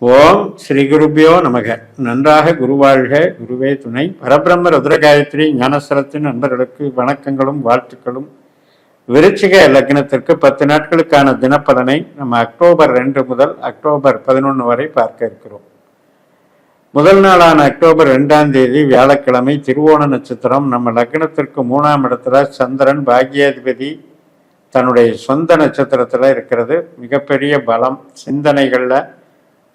ஓம் ஸ்ரீ குருபியோ நமக. நன்றாக குருவாழ்க, குருவே துணை. பரபிரம்ம ருத்ரகாயத்ரி ஞானஸ்தலத்தின் நண்பர்களுக்கு வணக்கங்களும் வாழ்த்துக்களும். விருச்சிக லக்னத்திற்கு 10 நாட்களுக்கான தினப்பலனை நம்ம அக்டோபர் 2 முதல் அக்டோபர் 11 வரை பார்க்க இருக்கிறோம். முதல் நாளான அக்டோபர் 2ஆம் தேதி வியாழக்கிழமை, திருவோண நட்சத்திரம். நம்ம லக்னத்திற்கு 3ஆம் இடத்துல சந்திரன் பாக்யாதிபதி தன்னுடைய சொந்த நட்சத்திரத்துல இருக்கிறது. மிகப்பெரிய பலம். சிந்தனைகள்ல,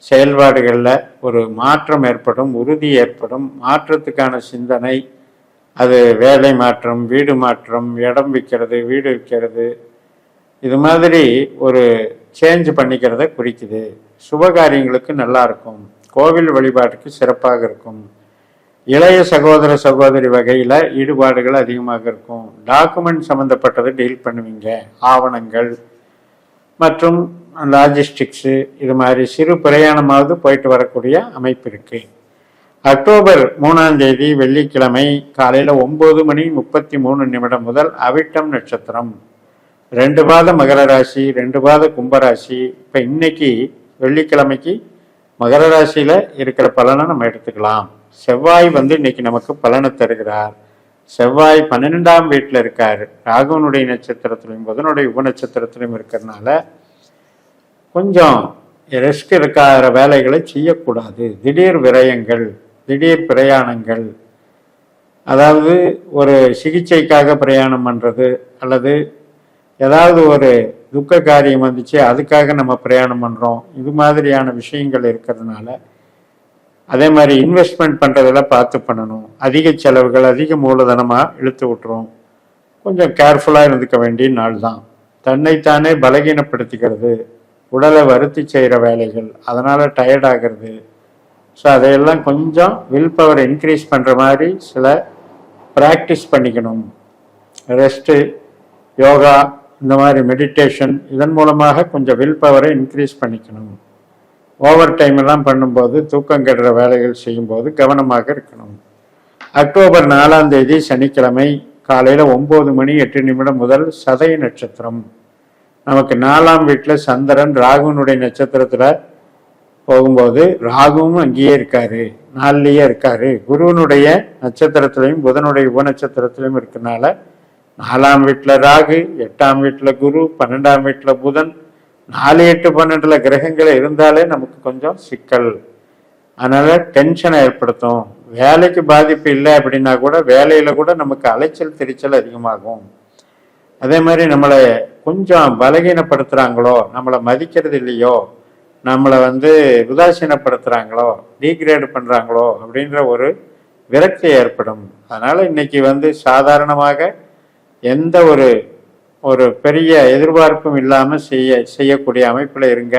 செயல்பாடுகளில் ஒரு மாற்றம் ஏற்படும், உறுதி ஏற்படும். மாற்றத்துக்கான சிந்தனை, அது வேலை மாற்றம், வீடு மாற்றம், இடம் விற்கிறது, வீடு விற்கிறது, இது மாதிரி ஒரு சேஞ்ச் பண்ணிக்கிறத குறிக்குது. சுபகாரியங்களுக்கு நல்லா இருக்கும். கோவில் வழிபாட்டுக்கு சிறப்பாக இருக்கும். இளைய சகோதர சகோதரி வகையில் ஈடுபாடுகள் அதிகமாக இருக்கும். டாக்குமெண்ட் சம்மந்தப்பட்டதை டீல் பண்ணுவீங்க. ஆவணங்கள் மற்றும் லாஜிஸ்டிக்ஸு, இது மாதிரி சிறு பிரயாணமாவது போயிட்டு வரக்கூடிய அமைப்பு இருக்கு. அக்டோபர் 3ஆம் தேதி வெள்ளிக்கிழமை காலையில் 9:33 முதல் அவிட்டம் நட்சத்திரம். 2 பாத மகர ராசி, 2 பாத கும்பராசி. இப்போ இன்னைக்கு வெள்ளிக்கிழமைக்கு மகர ராசியில் இருக்கிற பலனை நம்ம எடுத்துக்கலாம். செவ்வாய் இன்னைக்கு நமக்கு பலனை தருகிறார். செவ்வாய் 12ஆம் வீட்டில் இருக்கார். ராகுவனுடைய நட்சத்திரத்திலையும் புதனுடைய உபநட்சத்திரத்திலையும் இருக்கிறதுனால கொஞ்சம் ரெஸ்ட் இருக்காத வேலைகளை செய்யக்கூடாது. திடீர் விரயங்கள், திடீர் பிரயாணங்கள், அதாவது ஒரு சிகிச்சைக்காக பிரயாணம் பண்ணுறது, அல்லது ஏதாவது ஒரு துக்க காரியம் வந்துச்சு அதுக்காக நம்ம பிரயாணம் பண்ணுறோம், இது மாதிரியான விஷயங்கள் இருக்கிறதுனால அதே மாதிரி இன்வெஸ்ட்மெண்ட் பண்ணுறதில் பார்த்து பண்ணணும். அதிக செலவுகள், அதிக மூலதனமாக இழுத்து விட்டுரும். கொஞ்சம் கேர்ஃபுல்லாக இருந்துக்க வேண்டிய நாள் தான். தன்னைத்தானே பலகீனப்படுத்திக்கிறது, உடலை வருத்தி செய்கிற வேலைகள், அதனால் டயர்ட் ஆகிறது. ஸோ அதையெல்லாம் கொஞ்சம் வில் பவர் இன்க்ரீஸ் பண்ணுற மாதிரி சில ப்ராக்டிஸ் பண்ணிக்கணும். ரெஸ்ட்டு, யோகா, இந்த மாதிரி மெடிடேஷன், இதன் மூலமாக கொஞ்சம் வில் பவரை இன்க்ரீஸ் பண்ணிக்கணும். ஓவர் டைம் எல்லாம் பண்ணும்போது, தூக்கம் கெடுற வேலைகள் செய்யும்போது கவனமாக இருக்கணும். அக்டோபர் 4ஆம் தேதி சனிக்கிழமை காலையில் 9:08 முதல் சதய நட்சத்திரம். நமக்கு 4ஆம் வீட்டில் சந்திரன் ராகுனுடைய நட்சத்திரத்தில் போகும்போது, ராகுவும் அங்கேயே இருக்காரு, 4லேயே இருக்காரு. குருவனுடைய நட்சத்திரத்திலையும் புதனுடைய உபநட்சத்திரத்திலையும் இருக்கனால 4ஆம் வீட்டில் ராகு, 8ஆம் வீட்டில் குரு, 12ஆம் வீட்டில் புதன், 4, 8, 12 கிரகங்கள் இருந்தாலே நமக்கு கொஞ்சம் சிக்கல். அதனால டென்ஷனை ஏற்படுத்தும். வேலைக்கு பாதிப்பு இல்லை அப்படின்னா கூட வேலையில கூட நமக்கு அலைச்சல் திரிச்சல் அதிகமாகும். அதே மாதிரி நம்மளை கொஞ்சம் பலகீனப்படுத்துகிறாங்களோ, நம்மளை மதிக்கிறது இல்லையோ, நம்மளை உதாசீனப்படுத்துகிறாங்களோ, டீக்ரேடு பண்ணுறாங்களோ அப்படின்ற ஒரு விரக்தி ஏற்படும். அதனால் இன்னைக்கு சாதாரணமாக எந்த ஒரு பெரிய எதிர்பார்ப்பும் இல்லாமல் செய்யக்கூடிய அமைப்பில் இருங்க.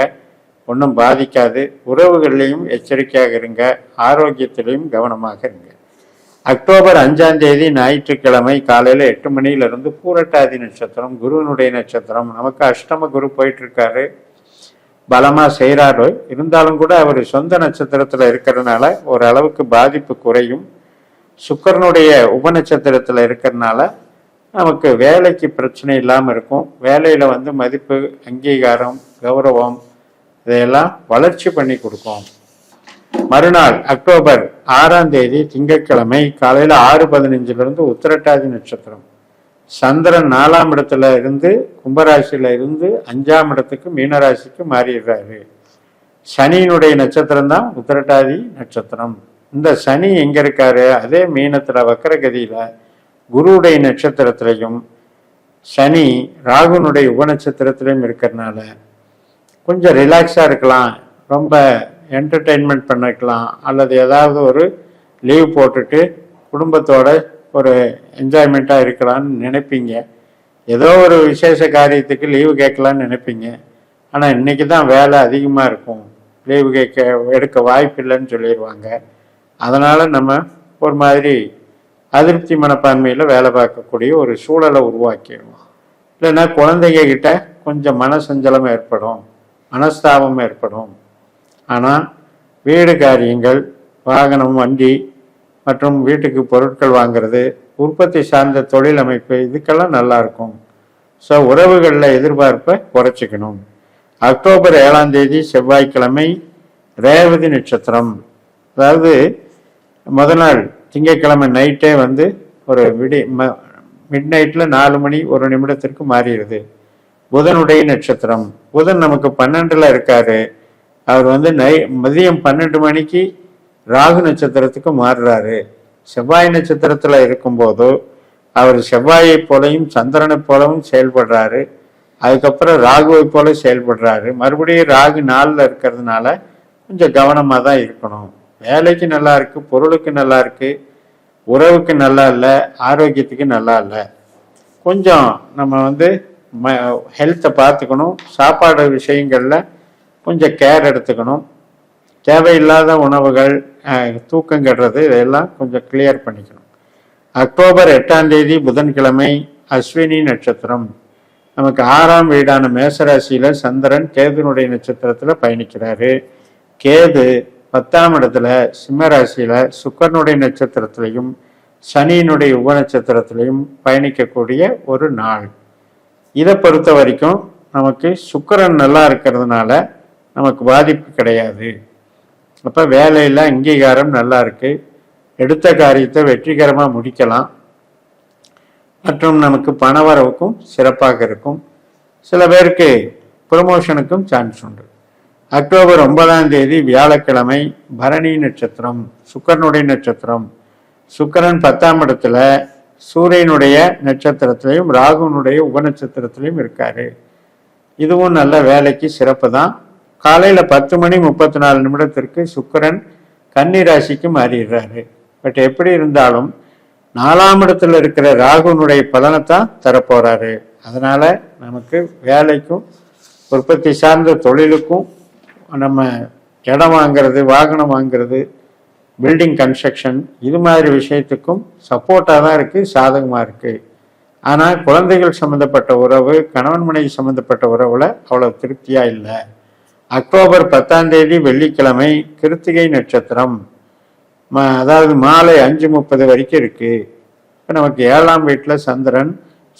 ஒன்றும் பாதிக்காது. உறவுகள்லையும் எச்சரிக்கையாக இருங்க. ஆரோக்கியத்திலையும் கவனமாக இருங்க. அக்டோபர் 5ஆம் தேதி ஞாயிற்றுக்கிழமை காலையில் 8 மணியிலிருந்து பூரட்டாதி நட்சத்திரம், குருவனுடைய நட்சத்திரம். நமக்கு அஷ்டம குரு போயிட்டு இருக்காரு, பலமாக செய்கிறாரு. இருந்தாலும் கூட அவர் சொந்த நட்சத்திரத்தில் இருக்கிறதுனால ஓரளவுக்கு பாதிப்பு குறையும். சுக்கிரனுடைய உபநட்சத்திரத்தில் இருக்கிறதுனால நமக்கு வேலைக்கு பிரச்சனை இல்லாமல் இருக்கும். வேலையில் மதிப்பு, அங்கீகாரம், கௌரவம், இதையெல்லாம் வளர்ச்சி பண்ணி கொடுக்கும். மறுநாள் அக்டோபர் 6ஆம் தேதி திங்கட்கிழமை காலையில் 6:15 உத்திரட்டாதி நட்சத்திரம். சந்திரன் 4ஆம் இடத்துல இருந்து கும்பராசியில இருந்து 5ஆம் இடத்துக்கு மீனராசிக்கு மாறிடுறாரு. சனியினுடைய நட்சத்திரம் தான் உத்திரட்டாதி நட்சத்திரம். இந்த சனி எங்க இருக்காரு? அதே மீனத்துல வக்கரகதியில குருவுடைய நட்சத்திரத்திலையும் சனி ராகுனுடைய உபநட்சத்திரத்திலையும் இருக்கிறதுனால கொஞ்சம் ரிலாக்ஸா இருக்கலாம், ரொம்ப என்டர்டெயின்மெண்ட் பண்ணிக்கலாம், அல்லது ஏதாவது ஒரு லீவ் போட்டுட்டு குடும்பத்தோட ஒரு என்ஜாய்மெண்ட்டாக இருக்கலான்னு நினைப்பீங்க. ஏதோ ஒரு விசேஷ காரியத்துக்கு லீவு கேட்கலான்னு நினைப்பீங்க. ஆனால் இன்னைக்கு தான் வேலை அதிகமாக இருக்கும், லீவு எடுக்க வாய்ப்பு இல்லைன்னு சொல்லிடுவாங்க. அதனால் நம்ம ஒரு மாதிரி அதிருப்தி மனப்பான்மையில் வேலை பார்க்கக்கூடிய ஒரு சூழலை உருவாக்கிடுவோம். இல்லைன்னா குழந்தைங்க கிட்ட கொஞ்சம் மனசஞ்சலம் ஏற்படும், மனஸ்தாபம் ஏற்படும். ஆனால் வீடு காரியங்கள், வாகனம், வண்டி மற்றும் வீட்டுக்கு பொருட்கள் வாங்கிறது, உற்பத்தி சார்ந்த தொழில் அமைப்பு, இதுக்கெல்லாம் நல்லா இருக்கும். ஸோ உறவுகளில் எதிர்பார்ப்பை குறைச்சிக்கணும். அக்டோபர் 7ஆம் தேதி செவ்வாய்க்கிழமை ரேவதி நட்சத்திரம், அதாவது முதல் நாள் திங்கட்கிழமை நைட்டே ஒரு மிட் நைட்ல 4 மணி 1 நிமிடத்திற்கு மாறிடுது. புதனுடைய நட்சத்திரம், புதன் நமக்கு 12ல் இருக்காரு. அவர் மதியம் 12 மணிக்கு ராகு நட்சத்திரத்துக்கு மாறுறாரு. செவ்வாய் நட்சத்திரத்துல இருக்கும்போது அவர் செவ்வாயை போலையும் சந்திரனை போலவும் செயல்படுறாரு. அதுக்கப்புறம் ராகுவை போல செயல்படுறாரு. மறுபடியும் ராகு 4ல் இருக்கிறதுனால கொஞ்சம் கவனமாக தான் இருக்கணும். வேலைக்கு நல்லா இருக்கு, பொருளுக்கு நல்லா இருக்கு, உறவுக்கு நல்லா இல்லை, ஆரோக்கியத்துக்கு நல்லா இல்லை. கொஞ்சம் நம்ம ஹெல்த்தை பார்த்துக்கணும். சாப்பாடு விஷயங்களில் கொஞ்சம் கேர் எடுத்துக்கணும். தேவையில்லாத உணவுகள், தூக்கம் கெடுறது, இதெல்லாம் கொஞ்சம் கிளியர் பண்ணிக்கணும். அக்டோபர் 8ஆம் தேதி புதன்கிழமை அஸ்வினி நட்சத்திரம். நமக்கு 6ஆம் வீடான மேசராசியில சந்திரன் கேதுனுடைய நட்சத்திரத்துல பயணிக்கிறாரு. கேது 10ஆம் இடத்துல சிம்ம ராசியில சுக்கரனுடைய நட்சத்திரத்திலையும் சனியினுடைய உப நட்சத்திரத்திலையும் பயணிக்கக்கூடிய ஒரு நாள். இதை பொறுத்த வரைக்கும் நமக்கு சுக்கிரன் நல்லா இருக்கிறதுனால நமக்கு பாதிப்பு கிடையாது. அப்ப வேலையில அங்கீகாரம் நல்லா இருக்கு, எடுத்த காரியத்தை வெற்றிகரமாக முடிக்கலாம், மற்றும் நமக்கு பணவரவுக்கும் சிறப்பாக இருக்கும். சில பேருக்கு ப்ரொமோஷனுக்கும் சான்ஸ் உண்டு. அக்டோபர் 9ஆம் தேதி வியாழக்கிழமை பரணி நட்சத்திரம், சுக்கரனுடைய நட்சத்திரம். சுக்கரன் 10ஆம் இடத்துல சூரியனுடைய நட்சத்திரத்திலையும் ராகுனுடைய உபநட்சத்திரத்திலையும் இருக்காரு. இதுவும் நல்ல வேலைக்கு சிறப்பு தான். காலையில 10 மணி 34 நிமிடத்திற்கு சுக்கரன் கன்னி ராசிக்கு மாறிடுறாரு. பட் எப்படி இருந்தாலும் 4ஆம் இடத்துல இருக்கிற ராகுனுடைய பலனைத்தான் தரப்போறாரு. அதனால நமக்கு வேலைக்கும் உற்பத்தி சார்ந்த தொழிலுக்கும் நம்ம இடம் வாங்கிறது, வாகனம் வாங்கிறது, பில்டிங் கன்ஸ்ட்ரக்ஷன், இது மாதிரி விஷயத்துக்கும் சப்போர்ட்டாக தான் இருக்கு, சாதகமாக இருக்கு. ஆனால் குழந்தைகள் சம்மந்தப்பட்ட உறவு, கணவன் மனைவி சம்மந்தப்பட்ட உறவுல அவ்வளவு திருப்தியா இல்லை. அக்டோபர் 10ஆம் தேதி வெள்ளிக்கிழமை கிருத்திகை நட்சத்திரம், அதாவது மாலை 5:30 வரைக்கும் இருக்கு. இப்போ நமக்கு 7ஆம் வீட்டில் சந்திரன்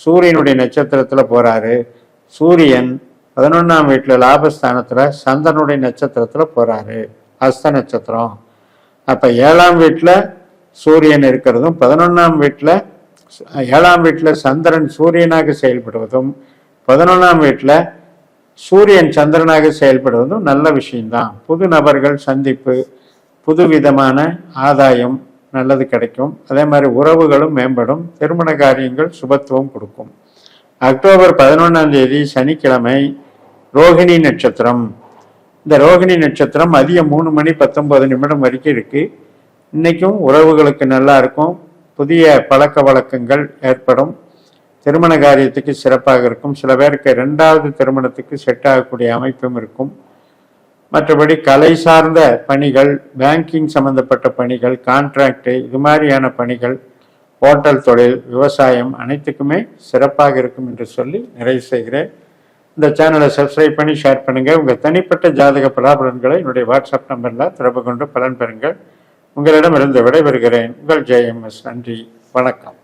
சூரியனுடைய நட்சத்திரத்துல போறாரு. சூரியன் 11ஆம் வீட்டில் லாபஸ்தானத்துல சந்திரனுடைய நட்சத்திரத்துல போறாரு, ஹஸ்த நட்சத்திரம். அப்ப 7ஆம் வீட்டில் சூரியன் இருக்கிறதும் 11ஆம் வீட்டில் 7ஆம் வீட்டில் சந்திரன் சூரியனாக செயல்படுவதும் 11ஆம் வீட்டில் சூரியன் சந்திரனாக செயல்படுவதும் நல்ல விஷயம்தான். புது நபர்கள் சந்திப்பு, புது விதமான ஆதாயம் நல்லது கிடைக்கும். அதே மாதிரி உறவுகளும் மேம்படும், திருமண காரியங்கள் சுபத்துவம் கொடுக்கும். அக்டோபர் 11ஆம் தேதி சனிக்கிழமை ரோகிணி நட்சத்திரம். இந்த ரோகிணி நட்சத்திரம் மதியம் 3 மணி 19 நிமிடம் வரைக்கும் இருக்கு. இன்னைக்கும் உறவுகளுக்கு நல்லா இருக்கும், புதிய பழக்க வழக்கங்கள் ஏற்படும், திருமண காரியத்துக்கு சிறப்பாக இருக்கும். சில பேருக்கு 2வது திருமணத்துக்கு செட் ஆகக்கூடிய அமைப்பும் இருக்கும். மற்றபடி கலை சார்ந்த பணிகள், பேங்கிங் சம்பந்தப்பட்ட பணிகள், கான்ட்ராக்டு, இது மாதிரியான பணிகள், ஹோட்டல் தொழில், விவசாயம் அனைத்துக்குமே சிறப்பாக இருக்கும் என்று சொல்லி நிறைவு செய்கிறேன். இந்த சேனலை சப்ஸ்கிரைப் பண்ணி ஷேர் பண்ணுங்க. உங்கள் தனிப்பட்ட ஜாதக பலாபலன்களை என்னுடைய வாட்ஸ்அப் நம்பரில் தொடர்பு கொண்டு பலன் பெறுங்கள். உங்களிடமிருந்து விடைபெறுகிறேன். உங்கள் JMS. நன்றி, வணக்கம்.